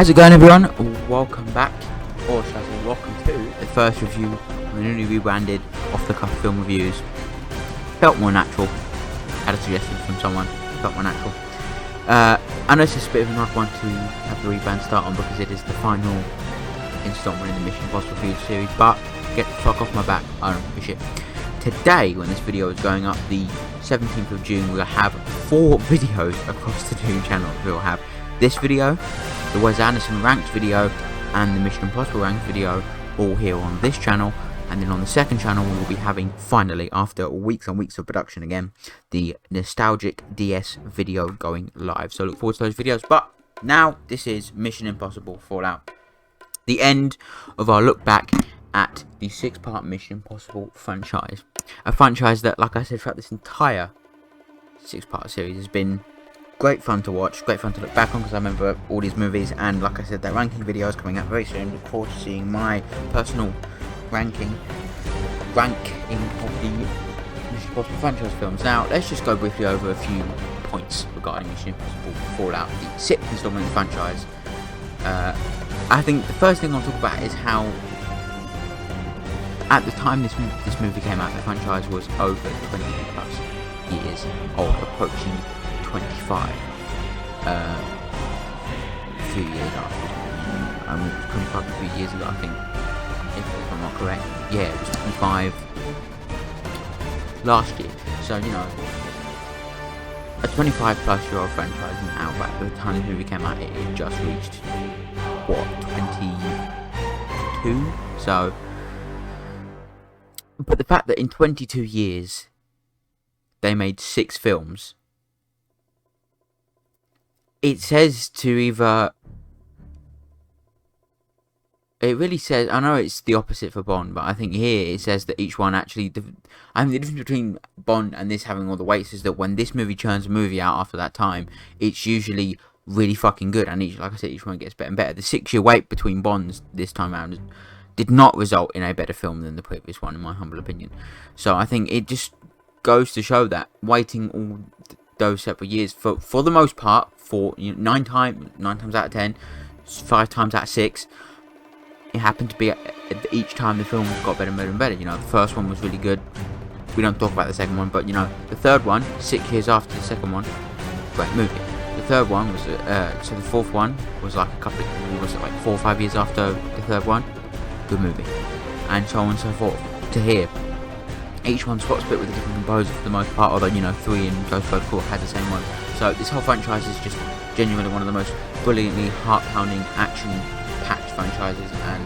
How's it going, everyone? Welcome back, or should I say welcome to the first review of the newly rebranded Off the Cuff Film Reviews. Felt more natural. Had a suggestion from someone. Felt more natural. I know it's just a bit of an odd one to have the rebrand start on because it is the final installment in the Mission Impossible Review series, but get the fuck off my back, I don't give a shit. Today, when this video is going up, the 17th of June, we'll have 4 videos across the new channel. We'll have this video, the Wes Anderson ranked video, and the Mission Impossible ranked video, all here on this channel. And then on the second channel, we will be having, finally, after weeks and weeks of production again, the Nostalgic DS video going live. So look forward to those videos. But now, this is Mission Impossible Fallout. The end of our look back at the 6-part Mission Impossible franchise. A franchise that, like I said, throughout this entire 6-part series has been great fun to watch, great fun to look back on, because I remember all these movies, and like I said, that ranking video is coming out very soon. Look forward to seeing my personal ranking of the Mission Impossible franchise films. Now, let's just go briefly over a few points regarding Mission Impossible Fallout, the 6th installment of the franchise. I think the first thing I'll talk about is how, at the time this movie came out, the franchise was over 20 plus years old, approaching 25. A few years after. 25 a few years ago, I think, if I'm not correct. Yeah, it was 25 last year. So, you know, a 25 plus year old franchise now, but at the time this movie came out, it just reached, what, 22? So, but the fact that in 22 years they made 6 films, it says to either, it really says, I know it's the opposite for Bond, but I think here it says that each one actually, I mean, the difference between Bond and this having all the weights is that when this movie churns a movie out after that time, it's usually really fucking good, and each, like I said, each one gets better and better. The 6-year wait between Bonds this time around did not result in a better film than the previous one, in my humble opinion. So I think it just goes to show that waiting all those separate years, for the most part, for 9 times out of 10, 5 times out of 6, it happened to be each time the film got better and better and better. You know, the first one was really good. We don't talk about the second one, but you know, the third one, 6 years after the second one, great movie. The third one was, so the fourth one was like 4 or 5 years after the third one, good movie, and so on and so forth. To here, each one spot split with a different composer for the most part, although, you know, 3 and Ghost Protocol had the same one. So this whole franchise is just genuinely one of the most brilliantly heart-pounding, action-packed franchises, and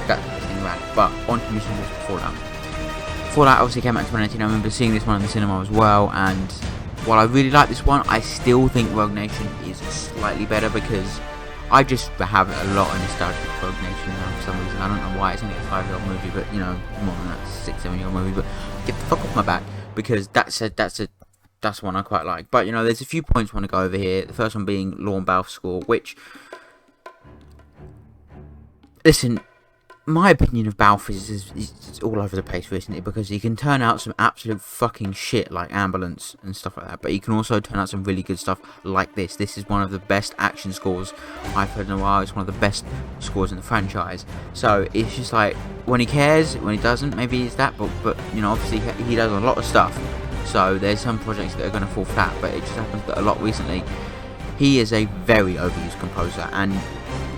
that's the best thing about it. But on to Mission Impossible Fallout. Fallout obviously came out in 2019. I remember seeing this one in the cinema as well, and while I really like this one, I still think Rogue Nation is slightly better, because I just have a lot of nostalgia for Rogue Nation now for some reason. I don't know why. It's only a 5-year-old movie, but you know, more than that, 6-7-year-old movie. But get the fuck off my back, because that's one I quite like. But you know, there's a few points I want to go over here. The first one being Lorne Balfe's score, which, listen, my opinion of Balfe is all over the place recently, because he can turn out some absolute fucking shit like Ambulance and stuff like that, but he can also turn out some really good stuff like this. This is one of the best action scores I've heard in a while. It's one of the best scores in the franchise. So it's just like, when he cares, when he doesn't, maybe it's that, but you know, obviously he does a lot of stuff. So there's some projects that are going to fall flat, but it just happens that a lot recently he is a very overused composer, and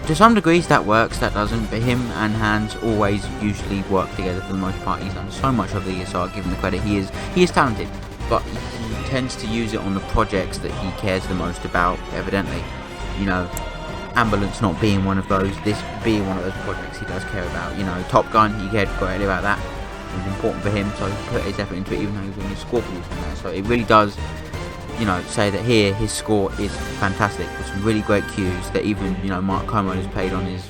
to some degrees that works, that doesn't, but him and Hans always usually work together for the most part. He's done so much over the years, so I'll give him the credit. He is talented, but he tends to use it on the projects that he cares the most about, evidently. You know, Ambulance not being one of those, this being one of those projects he does care about. You know, Top Gun, he cared greatly about that. It was important for him, so he put his effort into it, even though he was only a score producer on that. So it really does, you know, say that here his score is fantastic, with some really great cues that even, you know, Mark Kermode has played on his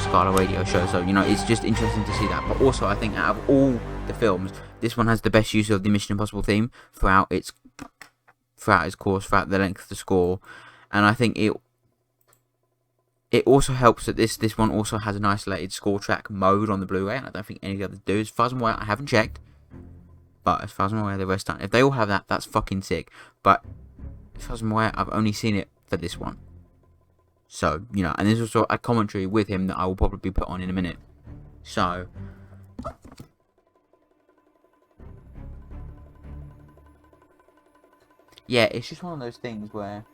Scala radio show. So, you know, it's just interesting to see that. But also, I think out of all the films, this one has the best use of the Mission Impossible theme throughout its course, throughout the length of the score. And I think it also helps that this one also has an isolated score track mode on the Blu-ray, and I don't think any of the others do. As far as I'm aware, I haven't checked, but as far as I'm aware, the rest don't. If they all have that, that's fucking sick. But as far as I'm aware, I've only seen it for this one. So, you know, and there's also a commentary with him that I will probably put on in a minute. So, yeah, it's just one of those things where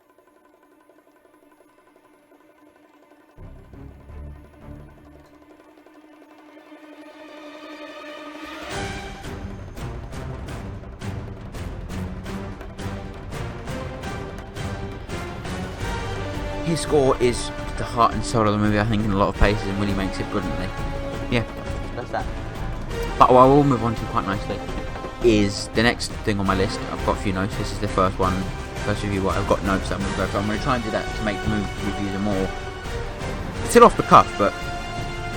his score is the heart and soul of the movie, I think, in a lot of places, and really makes it brilliantly. Yeah, that's that. But what I will move on to quite nicely is the next thing on my list. I've got a few notes. This is the first review. I've got notes that I'm going to go through. I'm going to try and do that to make the movie reviews more still off the cuff, but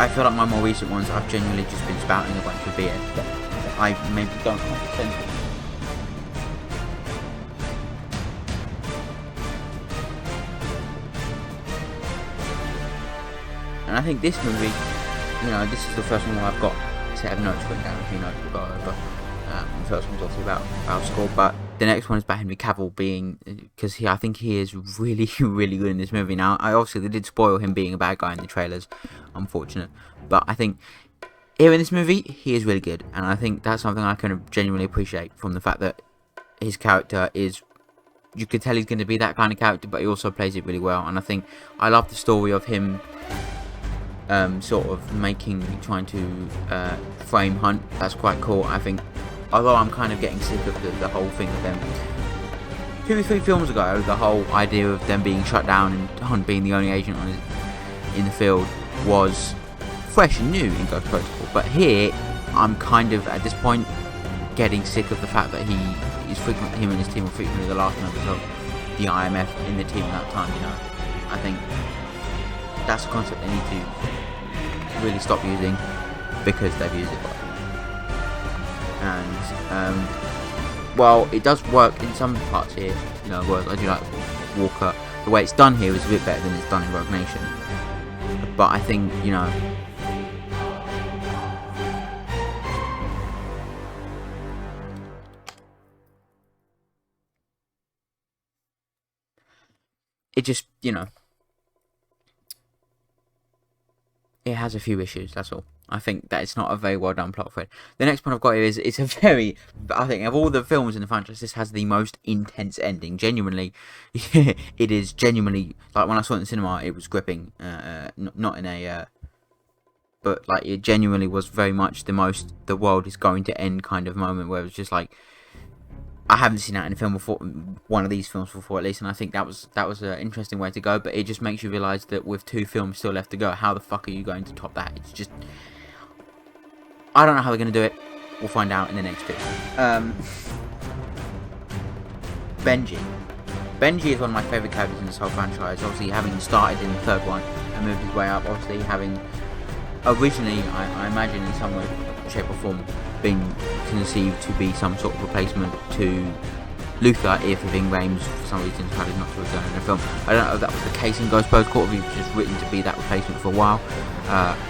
I feel like my more recent ones I've genuinely just been spouting a bunch of BS that I maybe don't have sense of. And I think this movie, you know, this is the first one where I've got a set of notes written down, a few notes we've got over. The first one's obviously about score, but the next one is about Henry Cavill being, because I think he is really, really good in this movie. Now, they did spoil him being a bad guy in the trailers, unfortunate, but I think here in this movie, he is really good, and I think that's something I can genuinely appreciate from the fact that his character is, you could tell he's going to be that kind of character, but he also plays it really well, and I think I love the story of him sort of trying to frame Hunt. That's quite cool. I think, although I'm kind of getting sick of the whole thing of them 2 or 3 films ago, the whole idea of them being shut down and Hunt being the only agent in the field was fresh and new in Ghost Protocol. But here, I'm kind of at this point getting sick of the fact that him and his team were frequently the last members of the IMF in the team at that time. You know, I think that's a concept they need to really stop using, because they've used it. And well, it does work in some parts here, you know, whereas I do like Walker. The way it's done here is a bit better than it's done in Rogue Nation. But I think, you know, it just, you know, it has a few issues, that's all. I think that it's not a very well done plot thread. The next one I've got here is, it's a very, I think of all the films in the franchise, this has the most intense ending. Genuinely, it is genuinely, like when I saw it in the cinema, it was gripping, not in a, but like it genuinely was very much the world is going to end kind of moment, where it was just like, I haven't seen that in a film before, one of these films before at least, and I think that was an interesting way to go. But it just makes you realise that with 2 films still left to go, how the fuck are you going to top that? It's just, I don't know how they're going to do it. We'll find out in the next 2. Benji is one of my favourite characters in this whole franchise. Obviously, having started in the 3rd one and moved his way up. Obviously, having originally, I imagine in some way, shape or form, been conceived to be some sort of replacement to Luther if Ving Rhames for some reason decided not to return in the film. I don't know if that was the case in Ghost Protocol, or if he was just written to be that replacement for a while.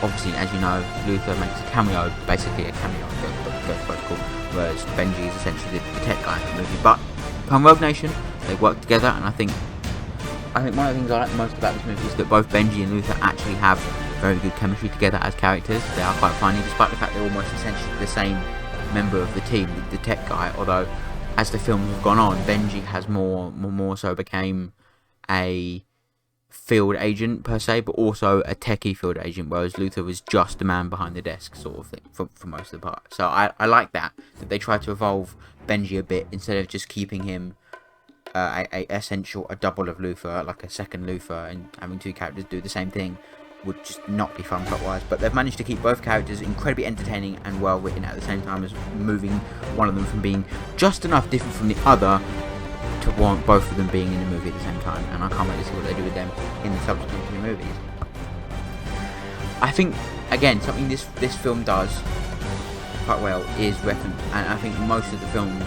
Obviously, as you know, Luther makes a cameo, basically a cameo in Ghost Protocol, whereas Benji is essentially the tech guy in the movie. But come Rogue Nation, they work together, and I think one of the things I like most about this movie is that both Benji and Luther actually have very good chemistry together as characters. They are quite funny, despite the fact they're almost essentially the same member of the team, the tech guy, although as the films have gone on, Benji has more so became a field agent per se, but also a techie field agent, whereas Luther was just the man behind the desk sort of thing for most of the part. So I like that they try to evolve Benji a bit instead of just keeping him a double of Luther, like a second Luther, and having 2 characters do the same thing would just not be fun plot-wise. But they've managed to keep both characters incredibly entertaining and well written at the same time, as moving one of them from being just enough different from the other to warrant both of them being in the movie at the same time. And I can't wait to see what they do with them in the subsequent 2 movies. I think, again, something this film does quite well is reference, and I think most of the films,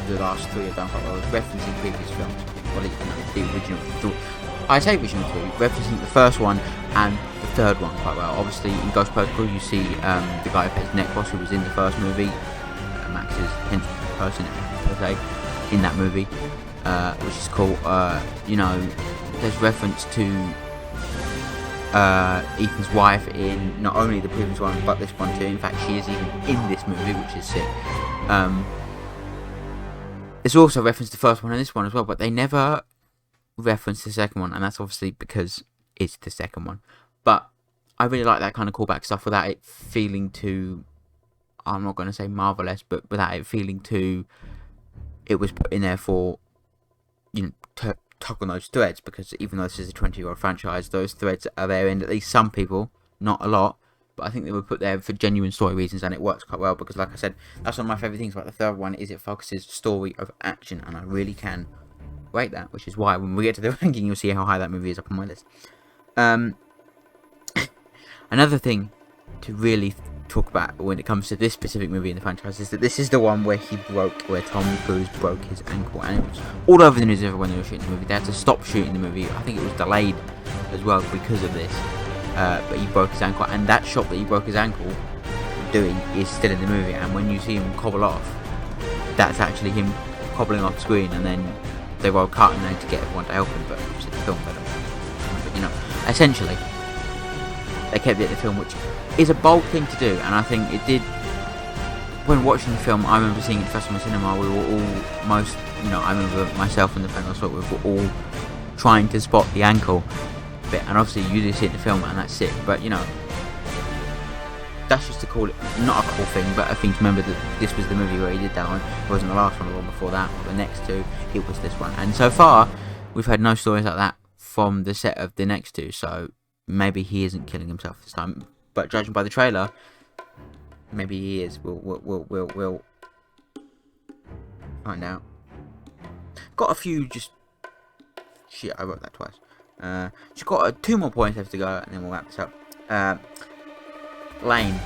the last 3 have done quite well, is referencing previous films, or at least the original. I say original 2, referencing the first one and the 3rd one quite well. Obviously, in Ghost Protocol, you see the guy who plays Necros, who was in the first movie, Max's henchman person per se, in that movie, which is cool. You know, there's reference to Ethan's wife in not only the previous one but this one too. In fact, she is even in this movie, which is sick. It's also referenced the first one and this one as well, but they never reference the second one, and that's obviously because it's the second one. But I really like that kind of callback stuff without it feeling too, I'm not going to say marvelous, but without it feeling too, it was put in there for, you know, to tug on those threads, because even though this is a 20-year-old franchise, those threads are there in at least some people, not a lot, but I think they were put there for genuine story reasons, and it works quite well, because like I said, that's one of my favourite things about the third one, is it focuses story over action, and I really can rate that, which is why when we get to the ranking, you'll see how high that movie is up on my list. Another thing to really talk about when it comes to this specific movie in the franchise is that this is the one where Tom Cruise broke his ankle, and it was all over the news when they were shooting the movie. They had to stop shooting the movie. I think it was delayed as well because of this, but he broke his ankle, and that shot that he broke his ankle doing is still in the movie, and when you see him cobble off, that's actually him cobbling off screen, and then they roll cut and then to get everyone to help him, but obviously the film better. But you know, essentially they kept it in the film, which is a bold thing to do, and I think it did. When watching the film, I remember seeing it first in the cinema. We were all I remember myself and the friend I saw it with were all trying to spot the ankle bit, and obviously you just see it in the film, and that's it. But you know, that's just to call it, not a cool thing, but a thing to remember that this was the movie where he did that one. It wasn't the last one, or the one before that, or the next two. It was this one, and so far we've had no stories like that from the set of the next two. So maybe he isn't killing himself this time, but judging by the trailer, maybe he is. We'll find out. Got a few just shit. I wrote that twice. Just got 2 more points left to go, and then we'll wrap this up. Lane,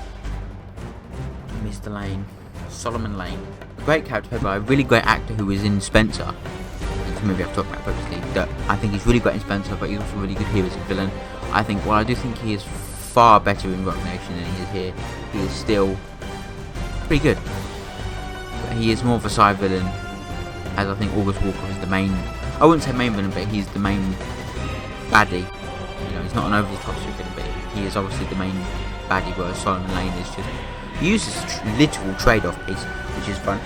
Mr. Lane, Solomon Lane, a great character played by a really great actor who was in Spencer. It's a movie I've talked about previously. That I think he's really great in Spencer, but he's also really good here as a villain. I do think he is far better in Rock Nation than he is here. He is still pretty good. But he is more of a side villain, as I think August Walker is the main, I wouldn't say main villain, but he's the main baddie. You know, he's not an over-the-top super villain, but he is obviously the main baddie, whereas Solomon Lane is just, he uses literal trade-off piece, which is fun.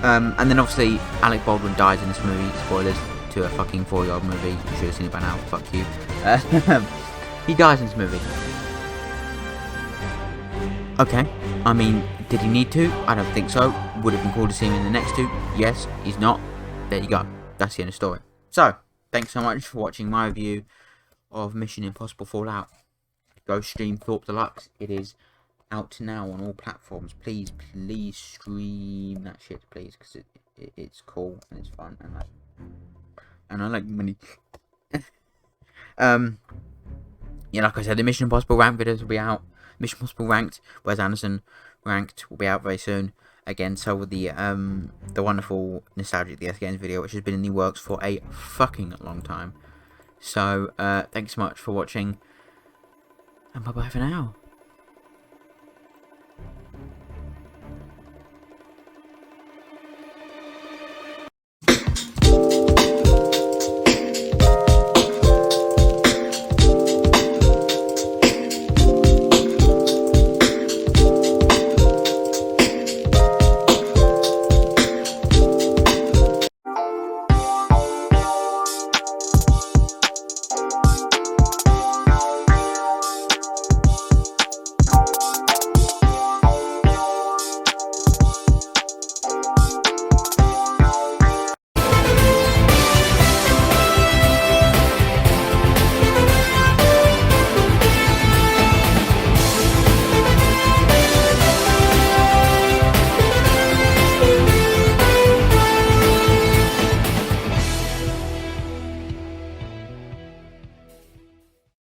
And then obviously Alec Baldwin dies in this movie. Spoilers to a fucking 4-year-old movie. You should have seen it by now. Fuck you. He dies in this movie. Okay, I mean, did he need to? I don't think so. Would have been cool to see him in the next two. Yes, he's not. There you go. That's the end of the story. So, thanks so much for watching my review of Mission Impossible Fallout. Go stream Thorpe Deluxe. It is out now on all platforms. Please stream that shit, please, because it's cool and it's fun, and I like money. Yeah, like I said, the Mission Impossible ranked videos will be out. Mission Impossible Ranked, Wes Anderson Ranked, will be out very soon. Again, so will the wonderful Nostalgic DS Games video, which has been in the works for a fucking long time. So, thanks so much for watching, and bye bye for now.